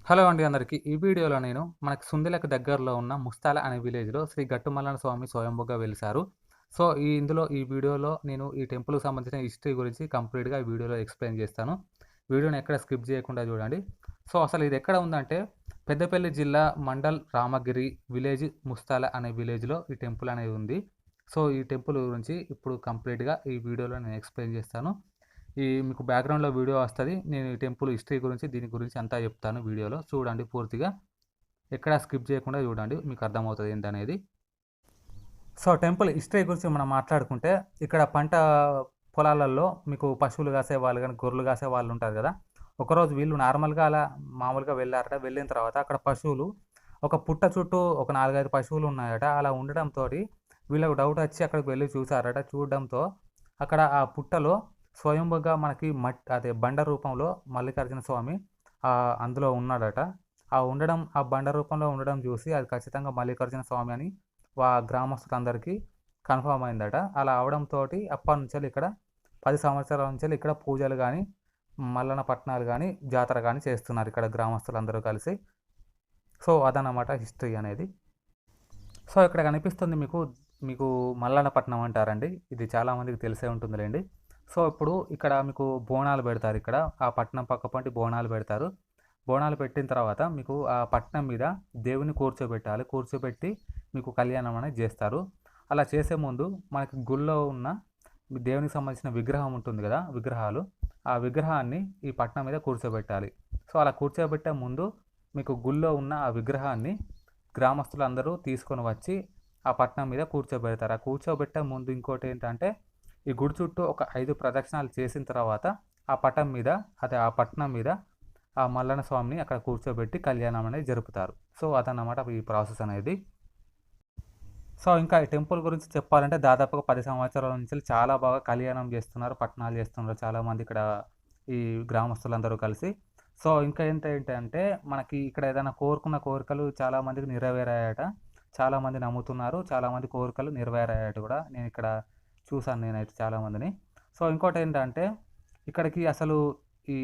Hello అండి అందరికీ. ఈ వీడియోలో నేను మనకి సుందిలకు దగ్గరలో ఉన్న ముస్తాల అనే విలేజ్‌లో శ్రీ గట్టుమల్లన స్వామి స్వయంభూగా వెలిసారు. సో, ఈ వీడియోలో నేను ఈ టెంపుల్‌కి సంబంధించిన హిస్టరీ గురించి కంప్లీట్‌గా ఈ వీడియోలో ఎక్స్‌ప్లెయిన్ చేస్తాను. వీడియోని ఎక్కడ స్కిప్ చేయకుండా చూడండి. సో, అసలు ఇది ఎక్కడ ఉందంటే పెద్దపల్లి జిల్లా మండల్ రామగిరి విలేజ్ ముస్తాల అనే విలేజ్‌లో ఈ టెంపుల్ అనేది ఉంది. సో, ఈ టెంపుల్ గురించి ఇప్పుడు కంప్లీట్‌గా ఈ వీడియోలో నేను ఎక్స్‌ప్లెయిన్ చేస్తాను. మీకు బ్యాక్‌గ్రౌండ్‌లో వీడియో వస్తది. నేను ఈ టెంపుల్ హిస్టరీ గురించి, దీని గురించి అంతా చెప్తాను వీడియోలో. చూడండి పూర్తిగా. ఎక్కడ స్కిప్ చేయకుండా చూడండి. మీకు అర్థమవుతది ఏంటనేది. సో, టెంపుల్ హిస్టరీ గురించి మనం మాట్లాడుకుంటే, ఇక్కడ పంట పొలాలలో మీకు పశువులు కాసేవాళ్ళు గాని, గొర్రెలు కాసేవాళ్ళు ఉంటారు కదా! ఒకరోజు వీళ్ళు నార్మల్‌గా అలా మామూలుగా వెళ్లారట. వెళ్ళిన తర్వాత అక్కడ పశువులు ఒక పుట్ట చుట్టూ ఒక 4, 5 పశువులు ఉన్నాయట. అలా ఉండడంతోటి వీళ్ళకి డౌట్ వచ్చి అక్కడికి వెళ్లి చూసారట. చూడడంతో అక్కడ ఆ పుట్టలో స్వయంభూగా మనకి అదే బండ రూపంలో మల్లికార్జున స్వామి అందులో ఉన్నాడట. ఆ బండ రూపంలో ఉండడం చూసి అది ఖచ్చితంగా మల్లికార్జున స్వామి అని గ్రామస్తులందరికీ కన్ఫర్మ్ అయిందట. అలా అవడంతోటి అప్పటినుంచెల్లి ఇక్కడ 10 సంవత్సరాల నుంచెల్లి ఇక్కడ పూజలు గాని, మల్లన్న పట్నాలు గాని, జాతర గాని చేస్తున్నారు ఇక్కడ గ్రామస్తులందరూ కలిసి. సో, అదన్నమాట హిస్టరీ అనేది. సో, ఇక్కడ కనిపిస్తుంది మీకు మల్లన్న పట్నం అంటారండి. ఇది చాలామందికి తెలిసే ఉంటుందిలెండి. సో, ఇప్పుడు ఇక్కడ మీకు బోనాలు పెడతారు ఇక్కడ. ఆ పట్నం పక్కపొంటి బోనాలు పెడతారు. బోనాలు పెట్టిన తర్వాత మీకు ఆ పట్నం మీద దేవుడిని కూర్చోబెట్టాలి. కూర్చోబెట్టి మీకు కళ్యాణం అనేది జేస్తారు. అలా చేసే ముందు మనకి గుళ్ళో ఉన్న దేవునికి సంబంధించిన విగ్రహం ఉంటుంది గదా! విగ్రహాలు. ఆ విగ్రహాన్ని ఈ పట్నం మీద కూర్చోబెట్టాలి. సో, అలా కూర్చోబెట్టే ముందు మీకు గుళ్ళో ఉన్న ఆ విగ్రహాన్ని గ్రామస్తులందరూ తీసుకొని వచ్చి ఆ పట్నం మీద కూర్చోబెడతారు. ఆ కూర్చోబెట్టే ముందు ఇంకోటేంటంటే ఈ గుడి చుట్టూ ఒక 5 ప్రదక్షిణాలు చేసిన తర్వాత ఆ పట్నం మీద ఆ మల్లన్న స్వామిని అక్కడ కూర్చోబెట్టి కళ్యాణం అనేది జరుపుతారు. సో, అదన్నమాట ఈ ప్రాసెస్ అనేది. సో, ఇంకా ఈ టెంపుల్ గురించి చెప్పాలంటే దాదాపుగా 10 సంవత్సరాల నుంచి చాలా బాగా కళ్యాణం చేస్తున్నారు, పట్నాలు చేస్తున్నారు చాలామంది ఇక్కడ ఈ గ్రామస్తులందరూ కలిసి. సో, ఇంకా ఏంటంటే మనకి ఇక్కడ ఏదైనా కోరుకున్న కోరికలు చాలామందికి నెరవేరాయట. చాలామంది నమ్ముతున్నారు. చాలామంది కోరికలు నెరవేరాయట కూడా. చూసాను నేనైతే చాలామందిని. సో, ఇంకోటేంటంటే ఇక్కడికి అసలు ఈ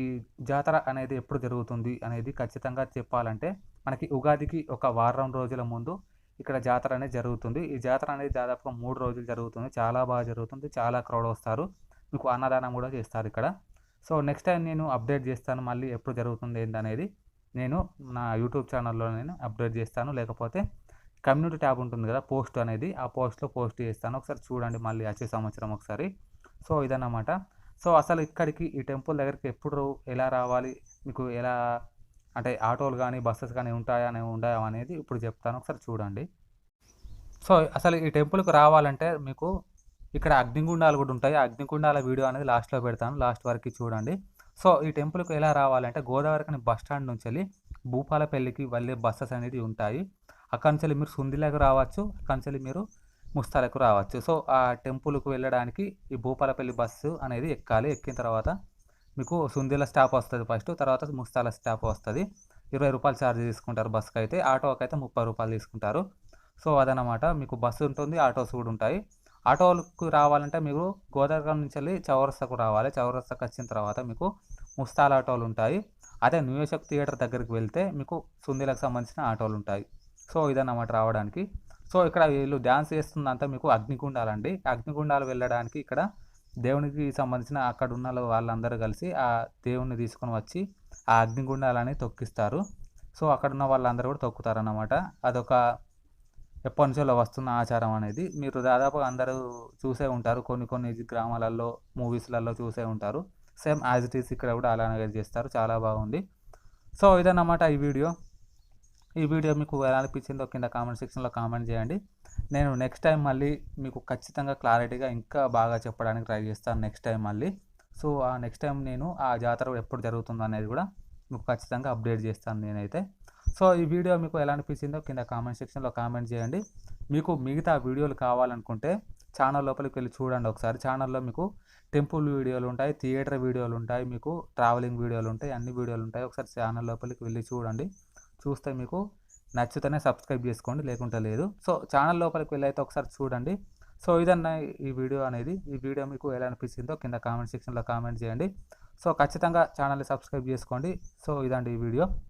జాతర అనేది ఎప్పుడు జరుగుతుంది అనేది ఖచ్చితంగా చెప్పాలంటే మనకి ఉగాదికి ఒక వారం రోజుల ముందు ఇక్కడ జాతర అనేది జరుగుతుంది. ఈ జాతర అనేది దాదాపుగా 3 రోజులు జరుగుతుంది. చాలా బాగా జరుగుతుంది. చాలా క్రౌడ్ వస్తారు. మీకు అన్నదానం కూడా చేస్తారిక్కడ. సో, నెక్స్ట్ టైం నేను అప్డేట్ చేస్తాను మళ్ళీ ఎప్పుడు జరుగుతుంది ఏందనేది. నేను నా యూట్యూబ్ ఛానల్‌లో నేను అప్డేట్ చేస్తాను. లేకపోతే కమ్యూనిటీ ట్యాబ్ ఉంటుంది కదా! పోస్ట్ అనేది. ఆ పోస్ట్‌లో పోస్ట్ చేస్తాను. ఒకసారి చూడండి మళ్ళీ వచ్చే సంవత్సరం ఒకసారి. సో, ఇదన్నమాట. సో, అసలు ఇక్కడికి ఈ టెంపుల్ దగ్గరికి ఎప్పుడు ఎలా రావాలి? మీకు ఎలా అంటే ఆటోలు గాని, బసెస్ గాని ఉండవా అనేది ఇప్పుడు చెప్తాను. ఒకసారి చూడండి. సో, అసలు ఈ టెంపుల్‌కి రావాలంటే మీకు ఇక్కడ అగ్నిగుండాలు గూడా ఉంటాయి. ఆ అగ్నిగుండాల వీడియో అనేది లాస్ట్‌లో పెడతాను. లాస్ట్ వరకి చూడండి. సో, ఈ టెంపుల్‌కి ఎలా రావాలంటే గోదావరిఖని బస్ స్టాండ్ నుంచెల్లి భూపాలపల్లికి వెళ్ళే బసెస్ అనేటివి ఉంటాయి. అక్కడి నుంచెల్లి మీరు సుందిలకు రావచ్చు. అక్కడి నుంచెల్లి మీరు ముస్తాలకు రావచ్చు. సో, ఆ టెంపుల్‌కి వెళ్ళడానికి ఈ భూపాలపల్లి బస్సు అనేది ఎక్కాలి. ఎక్కిన తర్వాత మీకు సుందిల స్టాప్ వస్తది ఫస్ట్. తర్వాత ముస్తాల స్టాప్ వస్తది. రూ. 20 ఛార్జ్ తీసుకుంటారు బస్‌కైతే. ఆటోకైతే రూ. 30 తీసుకుంటారు. సో, అదనమాట. మీకు బస్సు ఉంటుంది. ఆటోస్ కూడా ఉంటాయి. ఆటోలకు రావాలంటే మీరు గోదావరి నుంచెల్లి చౌరస్తాకు రావాలి. చౌరస్తాకు వచ్చిన తర్వాత మీకు ముస్తాల ఆటోలు ఉంటాయి. అదే న్యూ యశక్ థియేటర్ దగ్గరికి వెళ్తే మీకు సుందిలకు సంబంధించిన ఆటోలు ఉంటాయి. సో, ఇదన్నమాట రావడానికి. సో, ఇక్కడ వీళ్ళు డాన్స్ చేస్తుందంతా మీకు అగ్నిగుండాలండి. అగ్నిగుండాలు వెళ్ళడానికి ఇక్కడ దేవునికి సంబంధించిన అక్కడున్న వాళ్ళందరూ కలిసి ఆ దేవుడిని తీసుకొని వచ్చి ఆ అగ్నిగుండాలని తొక్కిస్తారు. సో, అక్కడున్న వాళ్ళందరూ కూడా తొక్కుతారన్నమాట. అదొక ఎప్పటినుంచో వస్తున్న ఆచారం అనేది. మీరు దాదాపుగా అందరూ చూసే ఉంటారు. కొన్ని కొన్ని గ్రామాలలో, మూవీస్‌లలో చూసే ఉంటారు. సేమ్ యాజ్ ఇట్ ఈజ్ ఇక్కడ కూడా అలానే చేస్తారు. చాలా బాగుంది. సో, ఇదన్నమాట ఈ వీడియో. ఈ వీడియో మీకు ఎలా అనిపించిందో కింద కామెంట్ సెక్షన్‌లో కామెంట్ చేయండి. నేను నెక్స్ట్ టైం మళ్ళీ మీకు ఖచ్చితంగా క్లారిటీగా ఇంకా బాగా చెప్పడానికి ట్రై చేస్తాను నెక్స్ట్ టైం మళ్ళీ. సో, ఆ నెక్స్ట్ టైం నేను ఆ జాతర ఎప్పుడు జరుగుతుందో అనేది కూడా మీకు ఖచ్చితంగా అప్డేట్ చేస్తాను నేనైతే. సో, ఈ వీడియో మీకు ఎలా అనిపించిందో కింద కామెంట్ సెక్షన్‌లో కామెంట్ చేయండి. మీకు మిగతా వీడియోలు కావాలనుకుంటే ఛానల్ లోపలికి వెళ్లి చూడండి ఒకసారి. ఛానల్‌లో మీకు టెంపుల్ వీడియోలు ఉంటాయి, థియేటర్ వీడియోలు ఉంటాయి, మీకు ట్రావెలింగ్ వీడియోలు ఉంటాయి, అన్ని వీడియోలు ఉంటాయి. ఒకసారి ఛానల్ లోపలికి వెళ్లి చూడండి. చూస్తే మీకు నచ్చితేనే సబ్స్క్రైబ్ చేసుకోండి, లేకుంటే లేదు. సో, ఛానల్ లోపలికి వెళ్ళి అయితే ఒకసారి చూడండి. సో, ఇదన్న ఈ వీడియో అనేది. ఈ వీడియో మీకు ఎలా అనిపించిందో కింద కామెంట్ సెక్షన్‌లో కామెంట్ చేయండి. సో, ఖచ్చితంగా ఛానల్‌ని సబ్స్క్రైబ్ చేసుకోండి. సో, ఇదండి ఈ వీడియో.